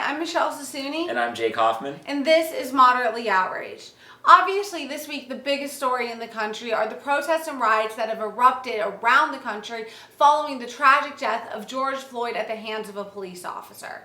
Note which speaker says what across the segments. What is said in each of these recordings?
Speaker 1: I'm Michelle Sassooni.
Speaker 2: And I'm Jake Hoffman.
Speaker 1: And this is Moderately Outraged. Obviously, this week, the biggest story in the country are the protests and riots that have erupted around the country following the tragic death of George Floyd at the hands of a police officer.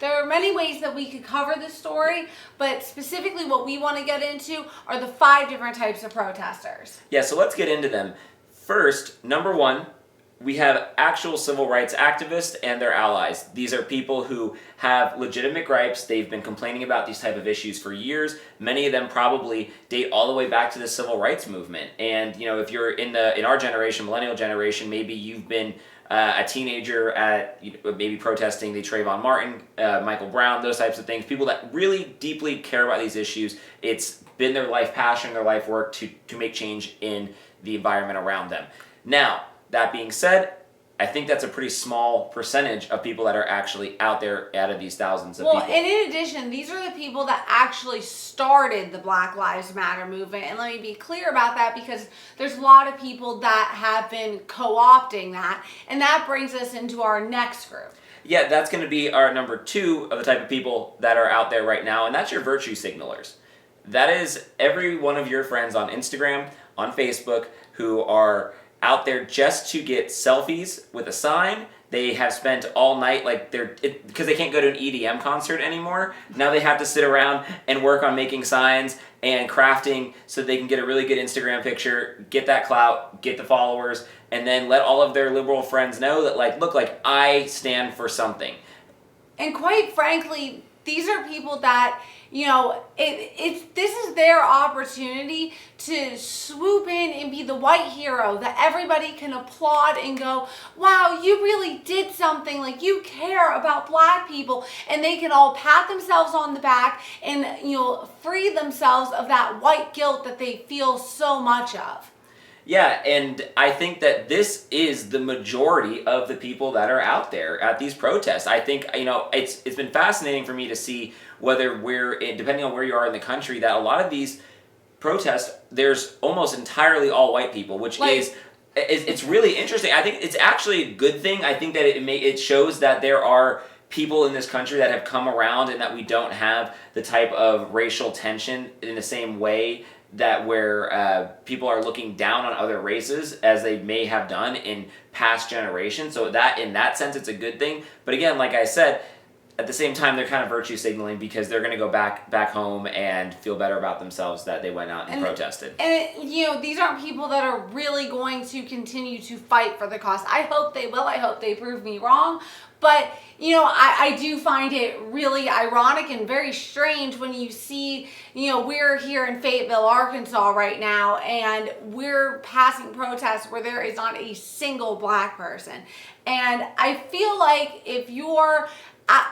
Speaker 1: There are many ways that we could cover this story, but specifically what we want to get into are the 5 different types of protesters.
Speaker 2: Yeah, so let's get into them. First, number 1, we have actual civil rights activists and their allies. These are people who have legitimate gripes. They've been complaining about these type of issues for years. Many of them probably date all the way back to the civil rights movement. And if you're in our generation, millennial generation, maybe you've been a teenager at maybe protesting the Trayvon Martin, Michael Brown, those types of things. People that really deeply care about these issues. It's been their life passion, their life work to make change in the environment around them. Now, that being said, I think that's a pretty small percentage of people that are actually out there out of these thousands of people.
Speaker 1: Well, and in addition, these are the people that actually started the Black Lives Matter movement. And let me be clear about that because there's a lot of people that have been co-opting that. And that brings us into our next group.
Speaker 2: Yeah, that's going to be our number 2 of the type of people that are out there right now, and that's your virtue signalers. That is every one of your friends on Instagram, on Facebook, who are out there just to get selfies with a sign. They have spent all night because they can't go to an EDM concert anymore. Now they have to sit around and work on making signs and crafting so they can get a really good Instagram picture, get that clout, get the followers, and then let all of their liberal friends know that look, I stand for something.
Speaker 1: And quite frankly, these are people that, this is their opportunity to swoop in and be the white hero that everybody can applaud and go, wow, you really did something, you care about Black people, and they can all pat themselves on the back and, free themselves of that white guilt that they feel so much of.
Speaker 2: Yeah, and I think that this is the majority of the people that are out there at these protests. I think, it's been fascinating for me to see whether depending on where you are in the country, that a lot of these protests, there's almost entirely all white people, which it's really interesting. I think it's actually a good thing. I think that it shows that there are people in this country that have come around and that we don't have the type of racial tension in the same way that where people are looking down on other races as they may have done in past generations. So that in that sense, it's a good thing. But again, like I said, at the same time, they're kind of virtue signaling because they're going to go back home and feel better about themselves that they went out and protested.
Speaker 1: And, these aren't people that are really going to continue to fight for the cause. I hope they will. I hope they prove me wrong. But, I do find it really ironic and very strange when you see, we're here in Fayetteville, Arkansas right now, and we're passing protests where there is not a single Black person. And I feel like if you're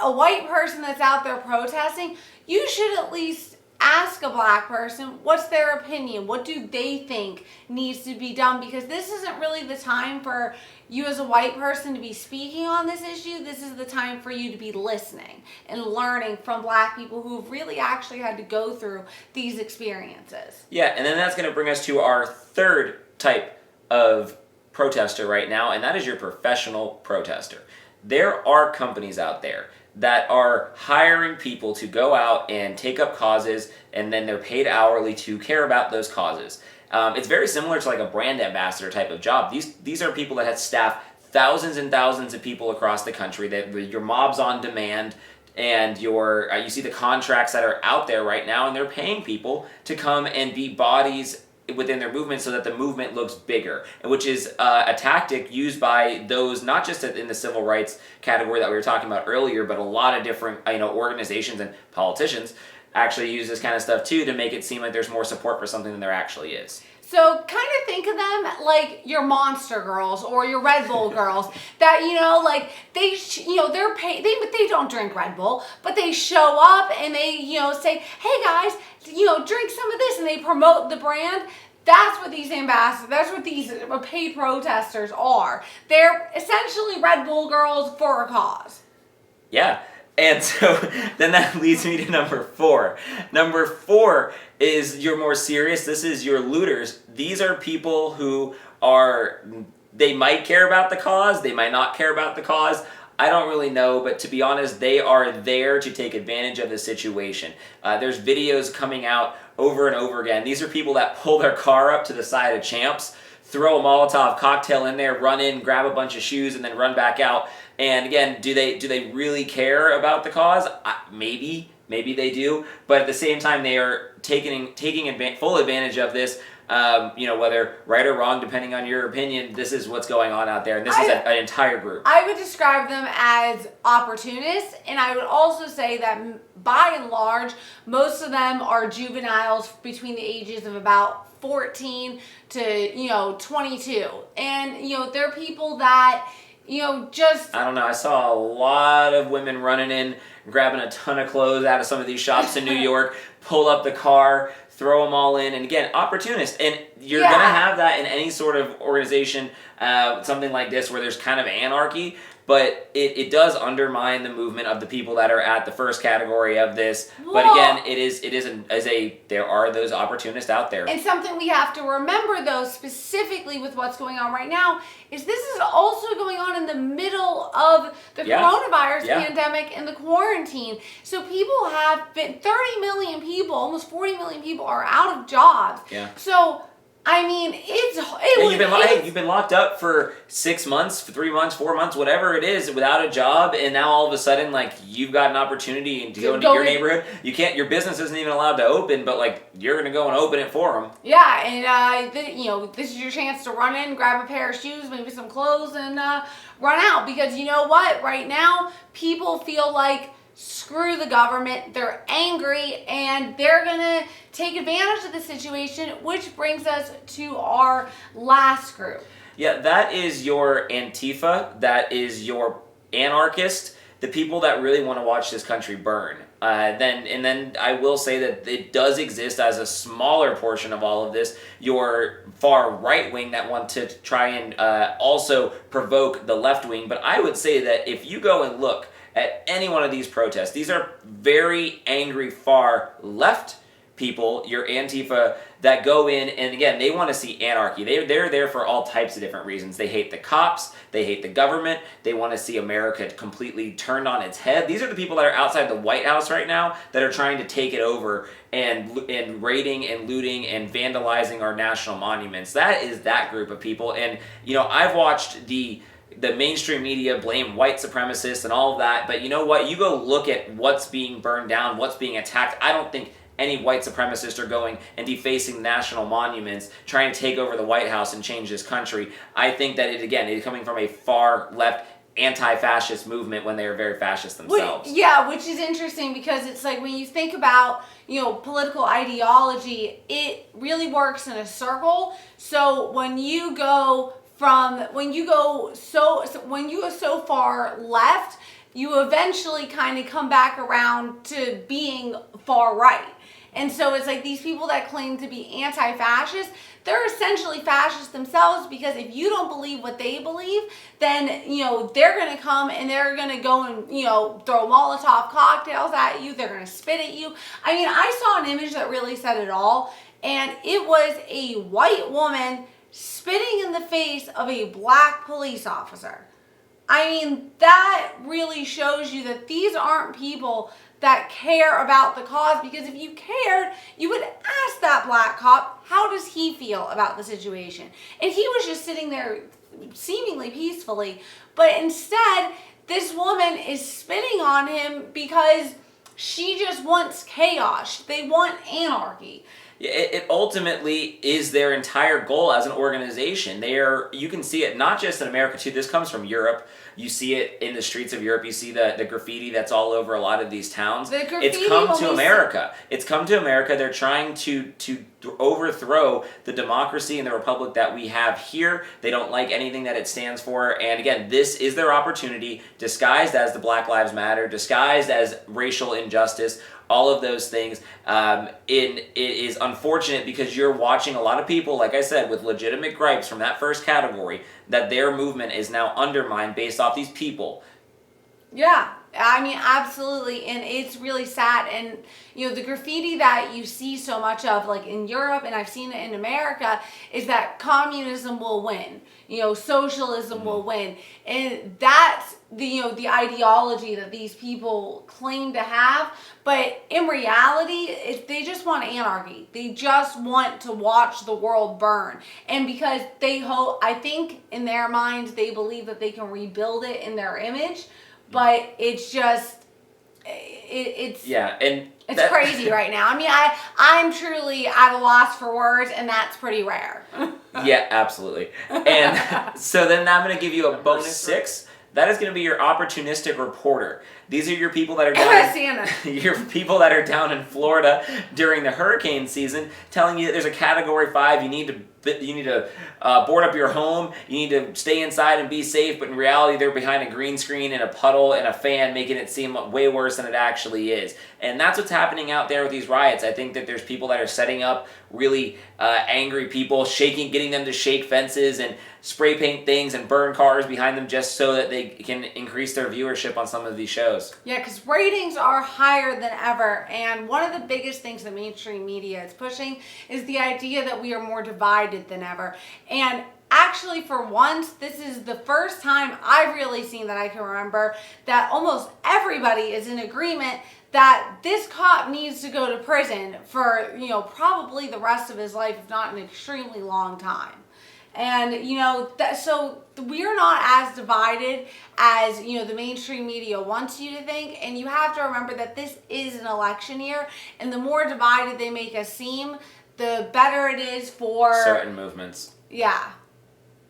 Speaker 1: a white person that's out there protesting, you should at least ask a Black person what's their opinion, what do they think needs to be done, because this isn't really the time for you as a white person to be speaking on this issue. This is the time for you to be listening and learning from Black people who've really actually had to go through these experiences.
Speaker 2: Yeah, and then that's going to bring us to our 3rd type of protester right now, and that is your professional protester. There are companies out there that are hiring people to go out and take up causes, and then they're paid hourly to care about those causes. It's very similar to a brand ambassador type of job. These are people that have staffed thousands and thousands of people across the country. That your mobs on demand, and you see the contracts that are out there right now, and they're paying people to come and be bodies within their movement so that the movement looks bigger, which is a tactic used by those not just in the civil rights category that we were talking about earlier, but a lot of different organizations and politicians actually use this kind of stuff too to make it seem like there's more support for something than there actually is.
Speaker 1: So kind of think of them like your Monster girls or your Red Bull girls that, they're paid, they don't drink Red Bull, but they show up and they, say, hey guys, drink some of this, and they promote the brand. That's what these ambassadors, that's what these paid protesters are. They're essentially Red Bull girls for a cause.
Speaker 2: Yeah. And so then that leads me to number 4. Number 4 is your more serious. This is your looters. These are people who they might care about the cause, they might not care about the cause. I don't really know, but to be honest, they are there to take advantage of the situation. There's videos coming out over and over again. These are people that pull their car up to the side of Champs, throw a Molotov cocktail in there, run in, grab a bunch of shoes, and then run back out. And again, do they really care about the cause? Maybe they do, but at the same time, they are taking full advantage of this. Whether right or wrong, depending on your opinion, this is what's going on out there, and this is an entire group.
Speaker 1: I would describe them as opportunists, and I would also say that by and large, most of them are juveniles between the ages of about 14 to 22, and they're people that just
Speaker 2: I don't know. I saw a lot of women running in, grabbing a ton of clothes out of some of these shops in New York, pull up the car, throw them all in, and again, opportunist. And you're going to have that in any sort of organization, something like this, where there's kind of anarchy, but it does undermine the movement of the people that are at the first category of this.
Speaker 1: Well,
Speaker 2: but again, there are those opportunists out there.
Speaker 1: And something we have to remember, though, specifically with what's going on right now, is this is also going on in the middle of the coronavirus pandemic and the quarantine. So people have been, 30 million people, almost 40 million people are out of jobs.
Speaker 2: Yeah.
Speaker 1: So I mean,
Speaker 2: you've been locked up for 6 months, 3 months, 4 months, whatever it is, without a job, and now all of a sudden, you've got an opportunity to go into your neighborhood. You can't. Your business isn't even allowed to open, but you're gonna go and open it for them.
Speaker 1: Yeah, and this is your chance to run in, grab a pair of shoes, maybe some clothes, and run out. Because you know what? Right now, people feel like, screw the government, they're angry, and they're gonna take advantage of the situation, which brings us to our last group.
Speaker 2: Yeah, that is your Antifa, that is your anarchist, the people that really want to watch this country burn. Then I will say that it does exist as a smaller portion of all of this, your far right wing that want to try and also provoke the left wing. But I would say that if you go and look at any one of these protests, these are very angry far left people, your Antifa, that go in, and again, they want to see anarchy. They're there for all types of different reasons. They hate the cops, they hate the government, they want to see America completely turned on its head. These are the people that are outside the White House right now that are trying to take it over and raiding and looting and vandalizing our national monuments. That is that group of people. And I've watched the mainstream media blame white supremacists and all of that, but you know what? You go look at what's being burned down, what's being attacked. I don't think any white supremacists are going and defacing national monuments, trying to take over the White House and change this country. I think that it is coming from a far left anti-fascist movement when they are very fascist themselves.
Speaker 1: Which is interesting, because it's like when you think about political ideology, it really works in a circle. So when you go so far left, you eventually kind of come back around to being far right. And so it's like these people that claim to be anti-fascist, they're essentially fascists themselves, because if you don't believe what they believe, then they're going to come and they're going to go and throw Molotov cocktails at you. They're going to spit at you. I mean, I saw an image that really said it all, and it was a white woman spitting in the face of a black police officer. I mean, that really shows you that these aren't people that care about the cause, because if you cared, you would ask that black cop, how does he feel about the situation? And he was just sitting there seemingly peacefully, but instead, this woman is spitting on him because she just wants chaos. They want anarchy.
Speaker 2: It ultimately is their entire goal as an organization. You can see it not just in America too. This comes from Europe. You see it in the streets of Europe. You see the graffiti that's all over a lot of these towns. It's come to America. It's come to America. They're trying to overthrow the democracy and the republic that we have here. They don't like anything that it stands for. And again, this is their opportunity, disguised as the Black Lives Matter, disguised as racial injustice, all of those things. It is unfortunate, because you're watching a lot of people, like I said, with legitimate gripes from that first category, that their movement is now undermined based off these people.
Speaker 1: Yeah, I mean, absolutely. And it's really sad. And, the graffiti that you see so much of, like in Europe, and I've seen it in America, is that communism will win. Socialism will win. And that's the ideology that these people claim to have. But in reality, they just want anarchy. They just want to watch the world burn. And because I think in their minds, they believe that they can rebuild it in their image. But it's just, it's crazy right now. I mean, I'm truly at a loss for words, and that's pretty rare.
Speaker 2: Yeah, absolutely. And so then I'm going to give you a bonus 6. That is going to be your opportunistic reporter. These are your people that are down your people that are down in Florida during the hurricane season, telling you that there's a Category 5. You need to board up your home. You need to stay inside and be safe. But in reality, they're behind a green screen and a puddle and a fan, making it seem way worse than it actually is. And that's what's happening out there with these riots. I think that there's people that are setting up really angry people, getting them to shake fences and spray paint things and burn cars behind them just so that they can increase their viewership on some of these shows.
Speaker 1: Yeah, because ratings are higher than ever. And one of the biggest things the mainstream media is pushing is the idea that we are more divided than ever. And actually, for once, this is the first time I've really seen that I can remember that almost everybody is in agreement that this cop needs to go to prison for, probably the rest of his life, if not an extremely long time. And, so we're not as divided as, the mainstream media wants you to think. And you have to remember that this is an election year. And the more divided they make us seem, the better it is for
Speaker 2: certain movements.
Speaker 1: Yeah.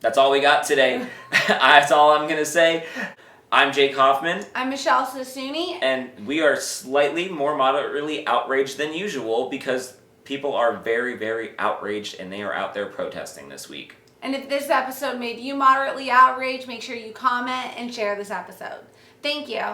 Speaker 2: That's all we got today. That's all I'm going to say. I'm Jake Hoffman.
Speaker 1: I'm Michelle Sassooni.
Speaker 2: And we are slightly more moderately outraged than usual because people are very, very outraged and they are out there protesting this week.
Speaker 1: And if this episode made you moderately outraged, make sure you comment and share this episode. Thank you.